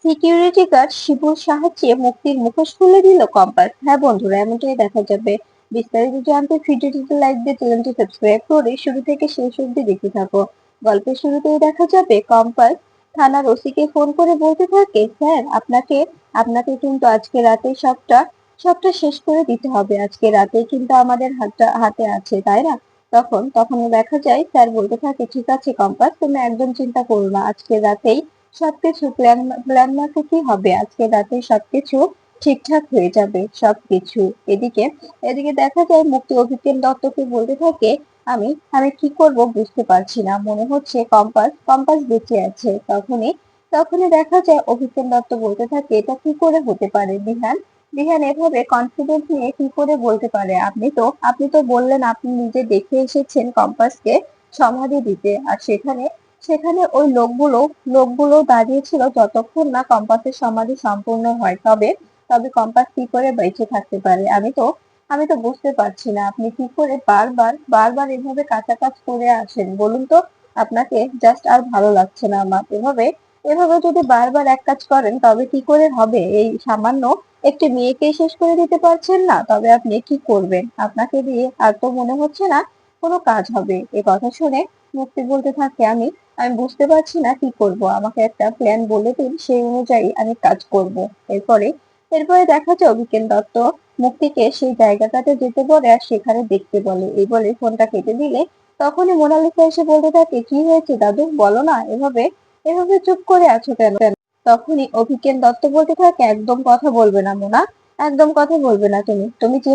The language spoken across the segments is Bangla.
সিকিউরিটি গার্ড শিবুর সাহায্যে মুক্তির মুখোশ খুলে দিল কম্পাস। হ্যাঁ বন্ধুরা, এমনটাই দেখা যাবে। বিস্তারিত জানতে ভিডিওটিতে লাইক দিয়ে চ্যানেলটি সাবস্ক্রাইব করে শুরু থেকে শেষ অবধি দেখতে থাকো। গল্পের শুরুতেই দেখা যাবে কম্পাস থানার ওসিকে ফোন করে বলতে থাকে, স্যার আপনাকে আপনাকে কিন্তু আজকে রাতে সবটা সবটা শেষ করে দিতে হবে। আজকে রাতে কিন্তু আমাদের হাতে আছে, তাই না? তখন দেখা যায় স্যার বলতে থাকে, ঠিক আছে কম্পাস, তুমি একদম চিন্তা করো না, আজকে রাতেই সবকিছু প্ল্যান মাফিকই হবে। আজকে রাতে সবকিছু ঠিকঠাক হয়ে যাবে সবকিছু। এদিকে এদিকে দেখা যায় মুক্তি অভিজ্ঞান দত্তকে বলতে থাকে, আমি আমি কি করব বুঝতে পারছি না, মনে হচ্ছে কম্পাস কম্পাস বেঁচে আছে। তখনই দেখা যায় অভিজ্ঞান দত্ত বলতে থাকে, এটা কি করে হতে পারে বিহান? বিহান এভাবে কনফিডেন্স নিয়ে কি করে বলতে পারে? আপনি তো বললেন আপনি নিজে দেখে এসেছেন কম্পাসকে সমাধি দিতে, আর সেখানে সেখানে ওই লোকগুলো দাঁড়িয়েছিল যতক্ষণ না কম্পাসের সমাধি সম্পূর্ণ হয়। তবে তবে কম্পাস কি করে বেঁচে থাকতে পারে? আমি তো বুঝতে পারছি না, আপনি কি করে বারবার এভাবে কাছাকাছি করে আসেন বলুন তো। আপনাকে জাস্ট আর ভালো লাগছে না আমার। এভাবে এভাবে যদি বারবার এক কাজ করেন তবে কি করে হবে? এই সামান্য একটি মেয়েকে শেষ করে দিতে পারছেন না, তবে আপনি কি করবেন? আপনাকে দিয়ে আর তো মনে হচ্ছে না কোনো কাজ হবে। এ কথা শুনে মুক্তি বলতে থাকে, আমি বুঝতে পারছি না কি করব, আমাকে একটা প্ল্যান বলে দিন, সেই অনুযায়ী আমি কাজ করব। এরপরে এরপরে দেখা যায় অভিজ্ঞান দত্ত মুক্তিকে সেই জায়গাটাতে যেতে বলে আর সেখানে দেখতে বলে। এই বলে ফোনটা কেটে দিলে তখনই মোনালিসা এসে বলতে থাকে, কি হয়েছে দাদু, বলো না, এভাবে এভাবে চুপ করে আছো কেন? তখনই অভিজ্ঞান দত্ত বলতে থাকে, একদম কথা বলবে না মোনা, একদম কথা বলবে না। তুমি যে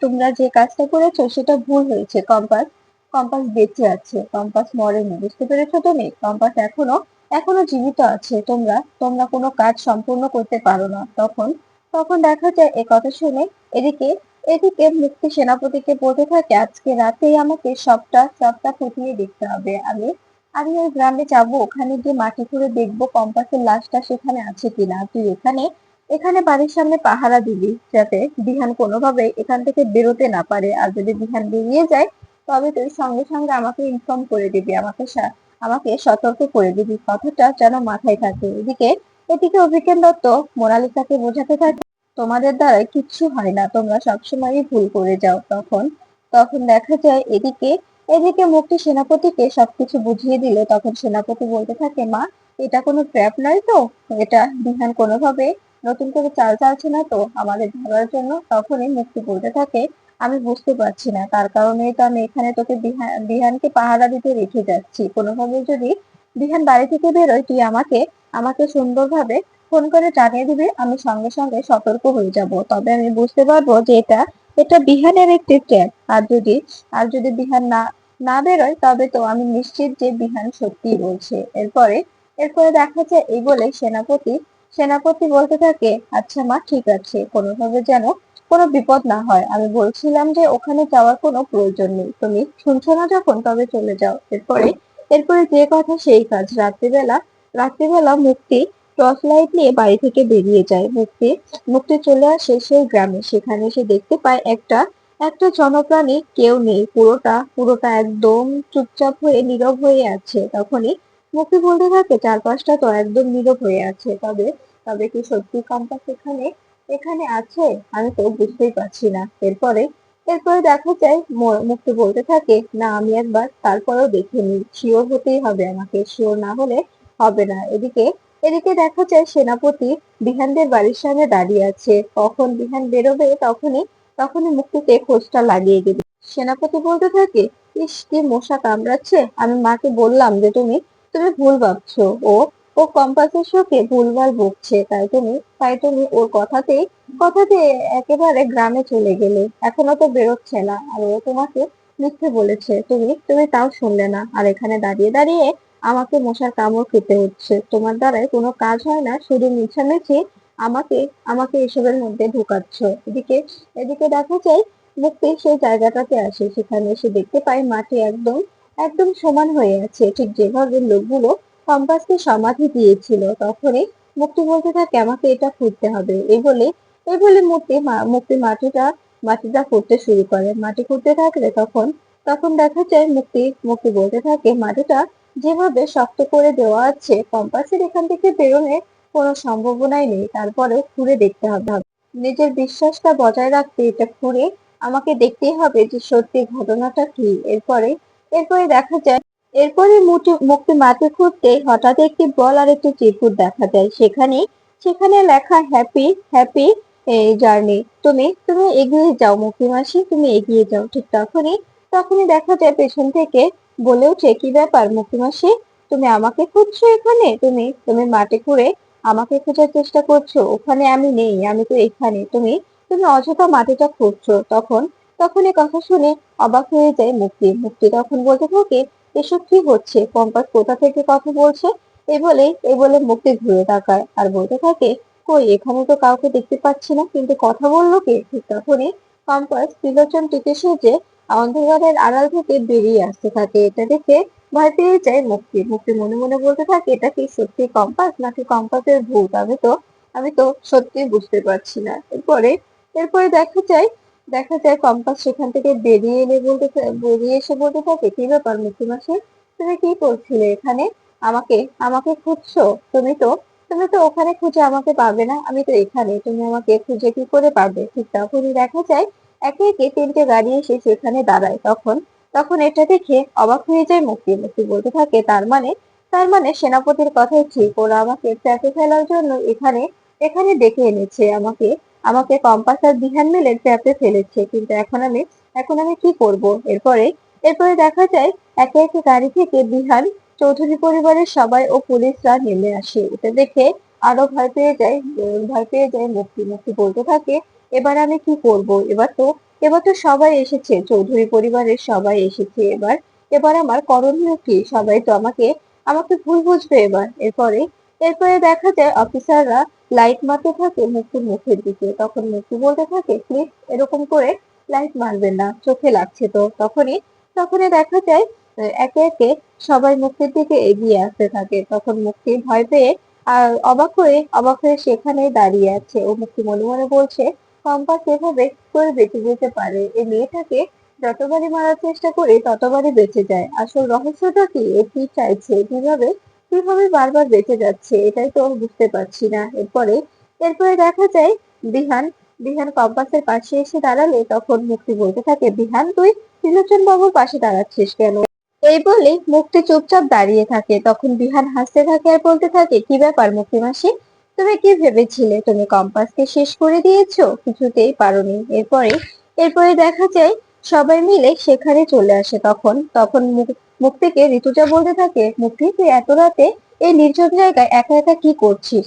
তোমরা যে কাজটা করেছো সেটা ভুল হয়েছে। কম্পাস কম্পাস বেঁচে আছে, কম্পাস মরেনি, বুঝতে পেরেছো তুমি? কম্পাস এখনো এখনো জীবিত আছে। তোমরা তোমরা কোনো কাজ সম্পূর্ণ করতে পারো না। তখন দেখা যায় এ কথা শুনে এদিকে এদিকে মুক্তি সেনাপতিকে বলতে থাকে, আজকে রাতেই আমাকে সবটা খুঁটিয়ে দেখতে হবে। আমি ওই গ্রামে যাব, ওখানে গিয়ে মাটি খুঁড়ে দেখবো কম্পাসের লাশটা সেখানে আছে কিনা। তুই এখানে এখানে বাড়ির সামনে পাহারা দিবি, যাতে বিহান কোনোভাবে এখান থেকে বেরোতে না পারে। আর যদি বিহান বেরিয়ে যায় তবে তুই সঙ্গে সঙ্গে আমাকে ইনফর্ম করে দিবি, আমাকে সতর্ক করে দিবি। কথাটা যেন মাথায় থাকে। এদিকে অভিজ্ঞান দত্ত মোনালিসাকে বোঝাতে থাকে, তোমাদের দ্বারাই কিচ্ছু হয় না, তোমরা সবসময়ই ভুল করে যাও। তখন দেখা যায় এদিকে এদিকে মুক্তি সেনাপতিকে সবকিছু বুঝিয়ে দিল। তখন সেনাপতি বলতে থাকে, মা, এটা কোনো ট্র্যাপ নয় তো? এটা বিহান কোনোভাবে নতুন করে চাল চালছে না তো আমাদের ধরার জন্য? তখনই মুক্তি বলতে থাকে, আমি বুঝতে পারছি না, তার কারণেই তো আমি এখানে তোকে বিহানকে পাহারা দিতে রেখে যাচ্ছি। কোনোভাবে যদি বিহান বাড়ি থেকে বেরোয়, তুই আমাকে আমাকে সুন্দরভাবে ফোন করে জানিয়ে দিবি, আমি সঙ্গে সঙ্গে সতর্ক হয়ে যাব। তবে আমি বুঝতে পারবো যে এটা এটা বিহানের একটি ট্র্যাপ। আর যদি বিহান না বেরোয় তবে তো আমি নিশ্চিত যে বিহান সত্যিই বলছে। এরপরে দেখা যায় এই বলে সেনাপতি বলতে থাকে, আচ্ছা মা, ঠিক আছে, কোনোভাবে যেন কোনো বিপদ না হয়। আমি বলছিলাম যে ওখানে যাওয়ার কোনো প্রয়োজন নেই, তুমি শুনছো না যখন তবে চলে যাও। এরপরে যে কথা সেই কাজ। রাত্রিবেলা মুক্তি টর্চ লাইট নিয়ে বাড়ি থেকে বেরিয়ে যায়। মুক্তি চলে আসে সেই গ্রামে। সেখানে সে দেখতে পায় একটা একটা জনপ্রাণী কেউ নেই, পুরোটা একদম চুপচাপ হয়ে নীরব হয়ে আছে। তখনই মুক্তি বলতে থাকে, চারপাশটা তো একদম নীরব হয়ে আছে, তবে তবে কি সত্যি কম্পাস এখানে এখানে আছে? আমি তো বুঝতেই পারছি না। এরপরে দেখা যায় মুক্তি বলতে থাকে, না, আমি একবার তারপরেও দেখে নিই, শিওর হতেই হবে, আমাকে শিওর না হলে হবে না। এদিকে দেখা যায় সেনাপতি বিহানদের বাড়ির সামনে দাঁড়িয়ে আছে। কখন বিহান বেরোবে তখনই মুক্তিতে খোঁজটা লাগিয়ে দেবে। সেনাপতি বলতে থাকে, ইস, কি মশা কামড়াচ্ছে! আমি মাকে বললাম যে তুমি তুমি ভুল ভাবছো, ও ও কম্পাসের শোকে ভুলভাল বকছে, তাই তুমি ওর কথাতে একেবারে গ্রামে চলে গেলে। এখনো তো বেরোচ্ছে না, আর ও তোমাকে মিথ্যে বলেছে, তুমি তাও শুনলে না, আর এখানে দাঁড়িয়ে দাঁড়িয়ে আমাকে মশার কামড় খেতে হচ্ছে। তোমার দ্বারাই কোনো কাজ হয় না, শুধু মিছামিছি আমাকে আমাকে এসবের মধ্যে ঢোকাচ্ছ। এদিকে দেখা যায় মুক্তি সেই জায়গাটাতে আসে। সেখানে এসে দেখতে পায় মাটি একদম একদম সমান হয়ে আছে, ঠিক যেভাবে লোকগুলো কম্পাসকে সমাধি দিয়েছিল। তখনই মুক্তি বলতে থাকে, আমাকে এটা খুঁড়তে হবে। এই বলে মুক্তি মাটিটা খুঁড়তে শুরু করে। মাটি খুঁড়তে থাকলে তখন দেখা যায় মুক্তি বলতে থাকে, মাটিটা যেভাবে শক্ত করে দেওয়া আছে, কম্পাসের এখান থেকে বেরোনোর কোনো সম্ভাবনাই নেই, তারপরেও ঘুরে দেখতে হবে। নিজের বিশ্বাসটা বজায় রাখতে এটা ঘুরে আমাকে দেখতেই হবে যে সত্যি ঘটনাটা কি। এরপরে দেখা যায়, এরপরে মুক্তি মাটি খুঁড়তে হঠাৎ একটি বল আর একটি চিরকুট দেখা যায়। সেখানে লেখা হ্যাপি হ্যাপি এই জার্নি, তুমি তুমি এগিয়ে যাও মুক্তি মাসি, তুমি এগিয়ে যাও। ঠিক তখনই দেখা যায় পেছন থেকে বলে ওঠে, কি ব্যাপার মুক্তি মাসি, তুমি আমাকে খুঁজছো এখানে? তুমি তুমি মাটি খুঁড়ে আমাকে খোঁজার চেষ্টা করছো? ওখানে আমি নেই, আমি তো এখানে। তুমি তুমি অযথা মাটিটা খুঁড়ছো। তখন এই কথা শুনে অবাক হয়ে যায় মুক্তি। মুক্তি তখন বলতে থাকে, এসব কি হচ্ছে? কম্পাস কোথা থেকে কথা বলছে? এই বলে মুক্তি ঘুরে তাকায় আর বলতে থাকে, কই, এখানে তো কাউকে দেখতে পাচ্ছি না, কিন্তু কথা বললো কে? ঠিক তখনই কম্পাস ত্রিলোচন টিকে সেজে অন্ধকারের আড়াল থেকে বেরিয়ে আসতে থাকে। এটা দেখে ভয় পেয়ে যায় মুক্তি। মুক্তি মনে মনে বলতে থাকে, এটা কি সত্যি কম্পাস নাকি কম্পাসের ভূত? আমি তো সত্যি বুঝতে পারছি না। এরপরে দেখা যায় কম্পাস সেখান থেকে বেরিয়ে এসে বলতে থাকে, কি ব্যাপার মুক্তি মাসি, তুমি কি করছিলে এখানে? আমাকে আমাকে খুঁজছো? তুমি তো ওখানে খুঁজে আমাকে পাবে না, আমি তো এখানে, তুমি আমাকে খুঁজে কি করে পাবে? ঠিক তখনই দেখা যায় একে একে তিনটে গাড়ি এসে সেখানে দাঁড়ায়। তখন এটা দেখে অবাক হয়ে যায় মুক্তি। মুক্তি বলতে থাকে, তার মানে সেনাপতির কথাই ঠিক, ওরা আমাকে ট্র্যাপে ফেলার জন্য এখানে এখানে ডেকে এনেছে। আমাকে আমাকে কম্পাস আর বিহান মিলে ট্র্যাপে ফেলেছে, কিন্তু এখন আমি কি করব? এরপরে দেখা যায় একে একে গাড়ি থেকে বিহান, চৌধুরী পরিবারের সবাই ও পুলিশরা নেমে আসে। এটা দেখে আরো ভয় পেয়ে যায় মুক্তি। মুক্তি বলতে থাকে, এবার আমি কি করব? এবার তো সবাই এসেছে, চৌধুরী পরিবারের সবাই এসেছে। এবার আমার করণীয় কি? সবাই তো আমাকে ভুল বুঝবে এবার। এরপরে দেখা যায় অফিসাররা লাইট মারতে থাকে মুক্তির মুখের দিকে। তখন মুক্তি বলতে থাকে, প্লিজ এরকম করে লাইট মারবেন না, চোখে লাগছে তো। তখনই দেখা যায় একে একে সবাই মুক্তির দিকে এগিয়ে আসতে থাকে। তখন মুক্তি ভয় পেয়ে আর অবাক হয়ে সেখানেই দাঁড়িয়ে আছে। ও মুক্তি মনে মনে বলছে, কম্পাস এভাবে কি করে বেঁচে যেতে পারে? এই মেয়েটাকে যতবারই মারার চেষ্টা করি ততবারই বেঁচে যায়। আসল রহস্যটা কি? এ কি চাইছে? কিভাবে বারবার বেঁচে যাচ্ছে? এটাই তো বুঝতে পারছি না। এরপরে দেখা যায় বিহান বিহান কম্পাসের পাশে এসে দাঁড়ালে তখন মুক্তি বলতে থাকে, বিহান, তুই ত্রিলোচন বাবুর পাশে দাঁড়াচ্ছিস কেন? এই বলে মুক্তি চুপচাপ দাঁড়িয়ে থাকে। তখন বিহান হাসতে থাকে আর বলতে থাকে, কি ব্যাপার মুক্তি মাসি, তুমি কি ভেবেছিলে তুমি কম্পাসকে শেষ করে দিয়েছো? কিছুতেই পারোনি। এরপরে দেখা যায় সবাই মিলে সেখানে চলে আসে। তখন মুক্তিকে ঋতুজা বলতে থাকে, মুক্তি, তুই এত রাতে এই নির্জন জায়গায় একা একা কি করছিস?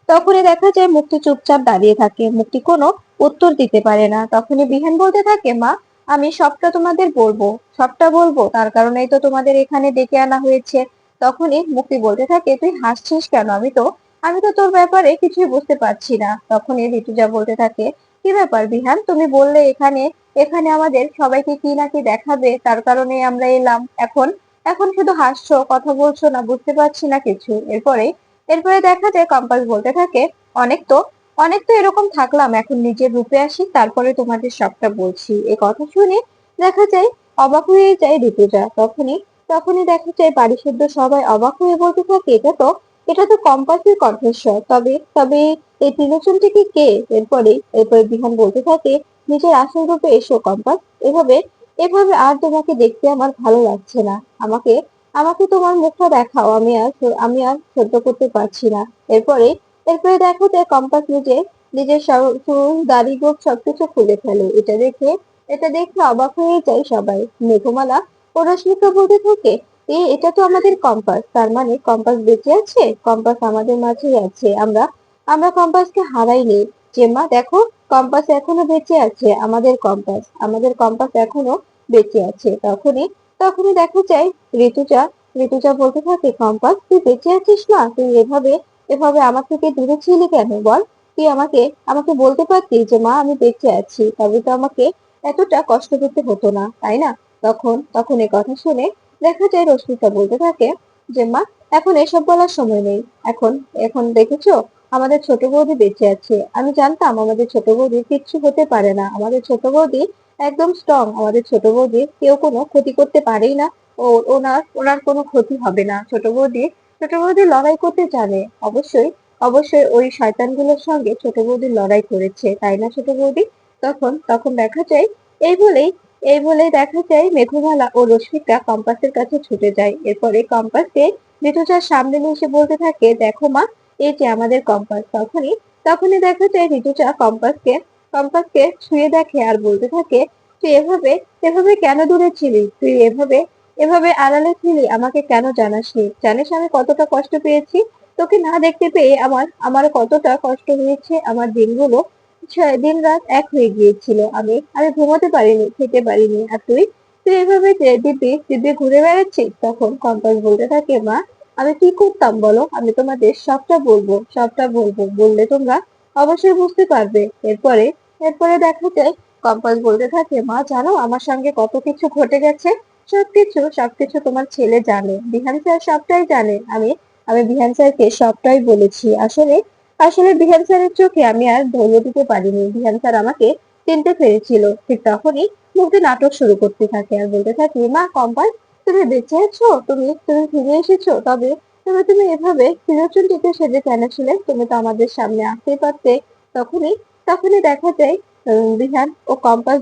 তখনই দেখা যায় মুক্তি চুপচাপ দাঁড়িয়ে থাকে। মুক্তি কোনো উত্তর দিতে পারে না। তখনই বিহান বলতে থাকে, মা, আমি সবটা বলবো, তার কারণেই তো তোমাদের এখানে ডেকে আনা হয়েছে। তখনই মুক্তি বলতে থাকে, তুই হাসছিস কেন? আমি তো তোর ব্যাপারে কিছুই বুঝতে পারছি না। তখনই ঋতুজা বলতে থাকে, কি ব্যাপার বিহান, তুমি বললে এখানে এখানে আমাদের সবাইকে কি নাকি দেখাবে, তার কারণে আমরা এলাম। এখন এখন শুধু হাসছো, কথা বলছো না, বুঝতে পারছি না কিছু। এরপরে দেখা যায় কম্পাস বলতে থাকে, অনেক তো অনেক তো এরকম থাকলাম, এখন নিজের রূপে আসি, তারপরে তোমাদের সবটা বলছি। এ কথা শুনে দেখা যায় অবাক হয়ে যায় ঋতুজা। তখনই দেখা যায় বাড়িসুদ্ধ সবাই অবাক হয়ে বলতে থাকে, এটা তো কম্পাসের কণ্ঠস্বর। তবে এই ত্রিলোচনটি কি কে? এরপরে বিহান বলতে থাকে, নিজের আসল রূপে এসো কম্পাস। এভাবে এভাবে আর তোমাকে দেখতে আমার ভালো লাগছে না। আমাকে আমাকে তোমার মুখটা দেখাও, আমি আর সহ্য করতে পারছি না। এরপরে এরপরে দেখা যায় কম্পাস নিজের চুল, দাড়ি, গোঁফ সবকিছু খুলে ফেলে। এটা দেখে অবাক হয়ে যায় সবাই। মেঘমালা ও রশ্মিকা বলতে থাকে, এটা তো আমাদের কম্পাস, তার মানে কম্পাস বেঁচে আছে, কম্পাস আমাদের মাঝেই আছে। আমরা কম্পাসকে হারাইনি। জেম্মা, দেখো, কম্পাস এখনো বেঁচে আছে। আমাদের কম্পাস এখনো বেঁচে আছে। তখনই দেখা যায় ঋতুজা ঋতুজা বলতে থাকে, কম্পাস, তুই বেঁচে আছিস না? তুই এভাবে আমার থেকে দূরে ছিলি কেন বল? তুই আমাকে আমাকে বলতে পারতি যে, মা, আমি বেঁচে আছি, তবে তো আমাকে এতটা কষ্ট পেতে হতো না, তাই না? তখন এই কথা শুনে দেখা যায় রশ্মিকা বলতে থাকে, যে মা, এখন এসব বলার সময় নেই। এখন এখন দেখেছো, আমাদের ছোট বৌদি বেঁচে আছে। আমি জানতাম আমাদের ছোট বৌদির কিচ্ছু হতে পারে না। আমাদের ছোট বৌদি একদম স্ট্রং। আমাদের ছোট বৌদির কেউ কোনো ক্ষতি করতে পারেই না। ও ওনার ওনার কোনো ক্ষতি হবে না। ছোট বৌদি লড়াই করতে জানে। অবশ্যই অবশ্যই ওই শয়তানগুলোর সঙ্গে ছোট বৌদি লড়াই করেছে, তাই না ছোট বৌদি? তখন তখন দেখা যায় এই বলেই এই বলেই দেখা যায় মেঘমালা ও রশ্মিকা কম্পাসের কাছে ছুটে যায়। এরপরে কম্পাসকে ঋতুজার সামনে নিয়ে এসে বলতে থাকে, দেখো মা, এই যে আমাদের কম্পাস। তখনই তখনই দেখা যায় ঋতুজা কম্পাসকে ছুঁয়ে দেখে আর বলতে থাকে, তুই এভাবে এভাবে কেন দূরে ছিলি? তুই এভাবে এভাবে আড়ালে ছিলি, আমাকে কেন জানাসনি? জানিস আমি কতটা কষ্ট পেয়েছি? তোকে না দেখতে পেয়ে আমার কতটা কষ্ট হয়েছে। আমার দিনগুলো দিন রাত এক হয়ে গিয়েছিল। আমি ঘুমাতে পারিনি, খেতে পারিনি। আর তুই তুই এভাবে যে দিব্যি দিব্যি ঘুরে বেড়াচ্ছিস। তখন কম্পাস বলতে থাকে, মা, আমি কি করতাম বলো? আমি তোমাদের সবটা বলবো, বললে তোমরা অবশ্যই বুঝতে পারবে। এরপরে দেখা যায় কম্পাস বলতে থাকে, মা জানো আমার সঙ্গে কত কিছু ঘটে গেছে। সবকিছু তোমার ছেলে জানে, বিহান স্যার সবটাই জানে। আমি বিহান স্যারকে সবটাই বলেছি। আসলে আসলে বিহান স্যারের চোখে আমি আর ধৈর্য দিতে পারিনি। বিহান স্যার আমাকে চিনতে পেরেছিল। ঠিক তখনই মুক্তি নাটক শুরু করতে থাকে আর বলতে থাকে, মা কম্পাস, তুমি বেঁচে আছো? তুমি তুমি ফিরে এসেছো? তবে তুমি এভাবে চিরচুনটিতে সেজে কেন ছিলে? তুমি তো আমাদের সামনে আসতেই পারতে। তখনই তখনই দেখা যায় বিহান ও কম্পাস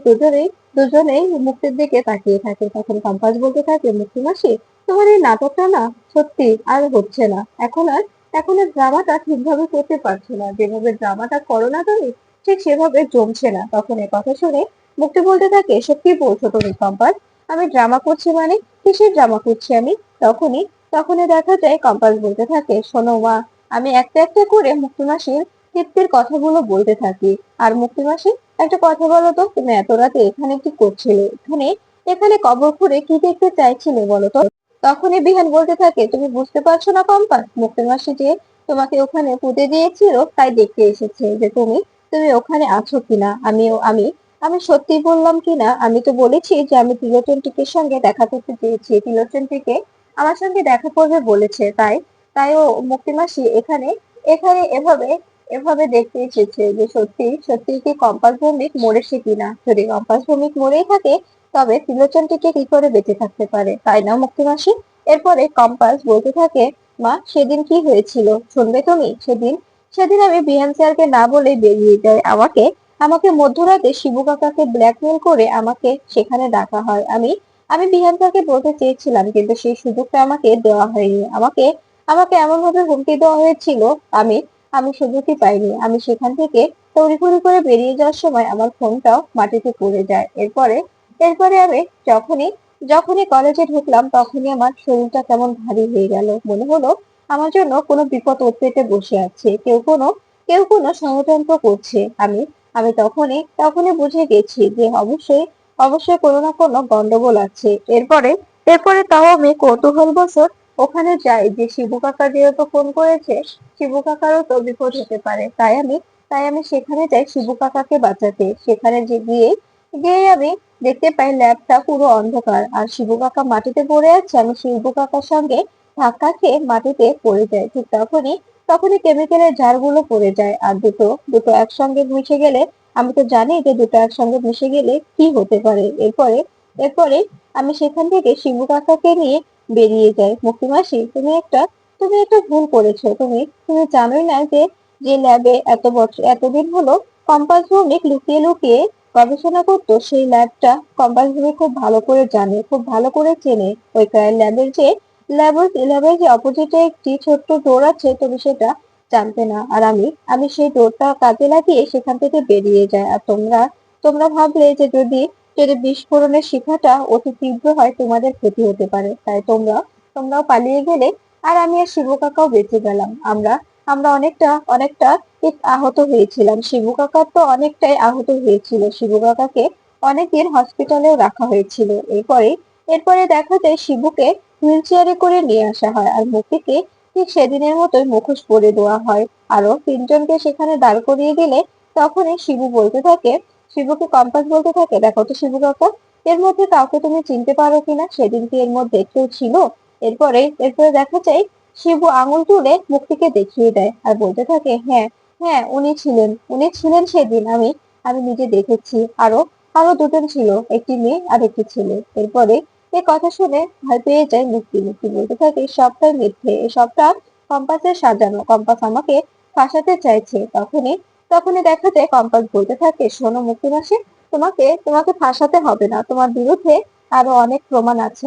দুজনেই মুক্তির দিকে তাকিয়ে থাকে। তখন কম্পাস বলতে থাকে, মুক্তি মাসি, তোমার এই নাটকটা না সত্যি আর হচ্ছে না। এখন আর ড্রামাটা ঠিকভাবে করতে পারছো না। যেভাবে ড্রামাটা করো না তুমি, ঠিক সেভাবে জমছে না। তখন এ কথা শুনে মুক্তি বলতে থাকে, এসব কি বলছো তুমি কম্পাস? আমি ড্রামা করছি মানে? কিসের ড্রামা করছি আমি? তখনই তখনই দেখা যায় কম্পাস বলতে থাকে, শোনো মা, আমি একটা একটা করে মুক্তি মাসির কীর্তির কথাগুলো বলতে থাকি। আর মুক্তি মাসি, একটা কথা বলো তো, তুমি এত রাতে এখানে কি করছিলে? এখানে এখানে কবর খুঁড়ে কি দেখতে চাইছিলে বলো তো? তখনই বিহান বলতে থাকে, তুমি বুঝতে পারছো না কম্পাস, মুক্তি মাসি যে তোমাকে ওখানে পুঁতে দিয়েছিল তাই দেখতে এসেছে যে তুমি তুমি ওখানে আছো কিনা। আমি আমি সত্যি বললাম কিনা। আমি তো বলেছি যে আমি ত্রিলোচন টিকের সঙ্গে দেখা করতে চেয়েছি। ত্রিলোচন টিকে আমার সঙ্গে দেখা করবে বলেছে। তাই ও মুক্তি মাসি এখানে এখানে এভাবে এভাবে দেখতে এসেছে যে সত্যি সত্যি কি কম্পাস ভৌমিক মরেছে কিনা। যদি কম্পাস ভৌমিক মরেই থাকে, তবে ত্রিলোচন টিকে কি করে বেঁচে থাকতে পারে, তাই না মুক্তি মাসি? এরপরে কম্পাস বলতে থাকে, মা, সেদিন কি হয়েছিল শুনবে তুমি? সেদিন সেদিন আমি বিহান স্যারকে না বলে বেরিয়ে যাই। আমাকে মধ্যরাতে শিবু কাকাকে ব্ল্যাকমেল করে আমাকে সেখানে ডাকা হয়। আমি আমি বিহান স্যারকে বলতে চেয়েছিলাম, কিন্তু সেই সুযোগটা আমাকে দেওয়া হয়নি। আমাকে আমাকে এমন ভাবে হুমকি দেওয়া হয়েছিল, আমি আমি সুযোগই পাইনি। আমি সেখান থেকে তড়িঘড়ি করে বেরিয়ে যাওয়ার সময় আমার ফোনটাও মাটিতে পড়ে যায়। এরপরে আমি যখনই যখনই কলেজে ঢুকলাম, তখনই আমার শরীরটা কেমন ভারী হয়ে গেল। মনে হলো আমার জন্য কোনো বিপদ ওর পেটে বসে আছে। কেউ কোনো ষড়যন্ত্র করছে। আমি তখনই বুঝে গেছি যে অবশ্যই কোনো না কোনো গন্ডগোল আছে। এরপরে তাও আমি কৌতূহলবশত ওখানে যাই যে শিবু কাকা যেহেতু ফোন করেছে, শিবু কাকারও তো বিপদ হতে পারে। তাই আমি সেখানে যাই শিবু কাকাকে বাঁচাতে। সেখানে গিয়ে আমি দেখতে পাই ল্যাবটা পুরো অন্ধকার আর শিবু কাকা মাটিতে পড়ে আছে। আমি শিবু কাকার সঙ্গে ধাক্কা খেয়ে মাটিতে পড়ে যাই। ঠিক তখনই কেমিক্যালের জারগুলো পড়ে যায়। আর দুটো দুটো একসঙ্গে মিশে গেলে, আমি তো জানি যে দুটো একসঙ্গে মিশে গেলে কি হতে পারে। এরপরে আমি সেখান থেকে শিবু কাকাকে নিয়ে বেরিয়ে যাই। মুক্তি মাসি, তুমি একটা ভুল করেছো। তুমি জানোই না যে যে ল্যাবে এতদিন হলো কম্পাস ভৌমিক লুকিয়ে লুকিয়ে গবেষণা করতো, সেই ল্যাবটা কম্পাস ভৌমিক খুব ভালো করে জানে, খুব ভালো করে চেনে। ওই ল্যাবের যে অপোজিটে একটি ছোট্ট ডোর আছে, তুমি সেটা জানতে না। আর আমি সেই ডোরটা কাজে লাগিয়ে সেখান থেকে বেরিয়ে যাই। আর তোমরা তোমরা ভাবলে যে যদি যদি বিস্ফোরণের শিখাটা অতি তীব্র হয়, তোমাদের ক্ষতি হতে পারে। তাই তোমরাও পালিয়ে গেলে। আর আমি আর শিবু কাকাও বেঁচে গেলাম। আমরা আমরা অনেকটা আহত হয়েছিলাম। শিবু কাকা তো অনেকটাই আহত হয়েছিল। শিবু কাকাকে অনেকদিন হসপিটালেও রাখা হয়েছিল। এরপরে দেখা যায় শিবুকে হুইল চেয়ারে করে নিয়ে আসা হয় আর মুক্তিকে ঠিক সেদিনের মতোই মুখোশ পরে দেওয়া হয়। আরো তিনজনকে সেখানে দাঁড় করিয়ে দিলে তখনই শিবুকে কম্পাস বলতে থাকে, দেখো তো শিবু কাকা, এর মধ্যে কাউকে তুমি চিনতে পারো কিনা? সেদিন কি এর মধ্যে কেউ ছিল? এরপরে দেখা যায় শিবু আঙুল তুলে মুক্তিকে দেখিয়ে দেয় আর বলতে থাকে, হ্যাঁ হ্যাঁ, উনি ছিলেন সেদিন। আমি আমি নিজে দেখেছি। আরো দুজন ছিল, একটি মেয়ে আর একটি ছেলে। এরপরে এ কথা শুনে ভয় পেয়ে যায় মুক্তি। মুক্তি বলতে থাকে, সবটাই মিথ্যে, সবটা কম্পাসের সাজানো। ফাঁসাতে চাইছে। তখনই তখনই দেখা যায় কম্পাস বলতে থাকে, শোনো মুক্তি মাসি, তোমাকে তোমাকে ফাঁসাতে হবে না, তোমার বিরুদ্ধে আরো অনেক প্রমাণ আছে।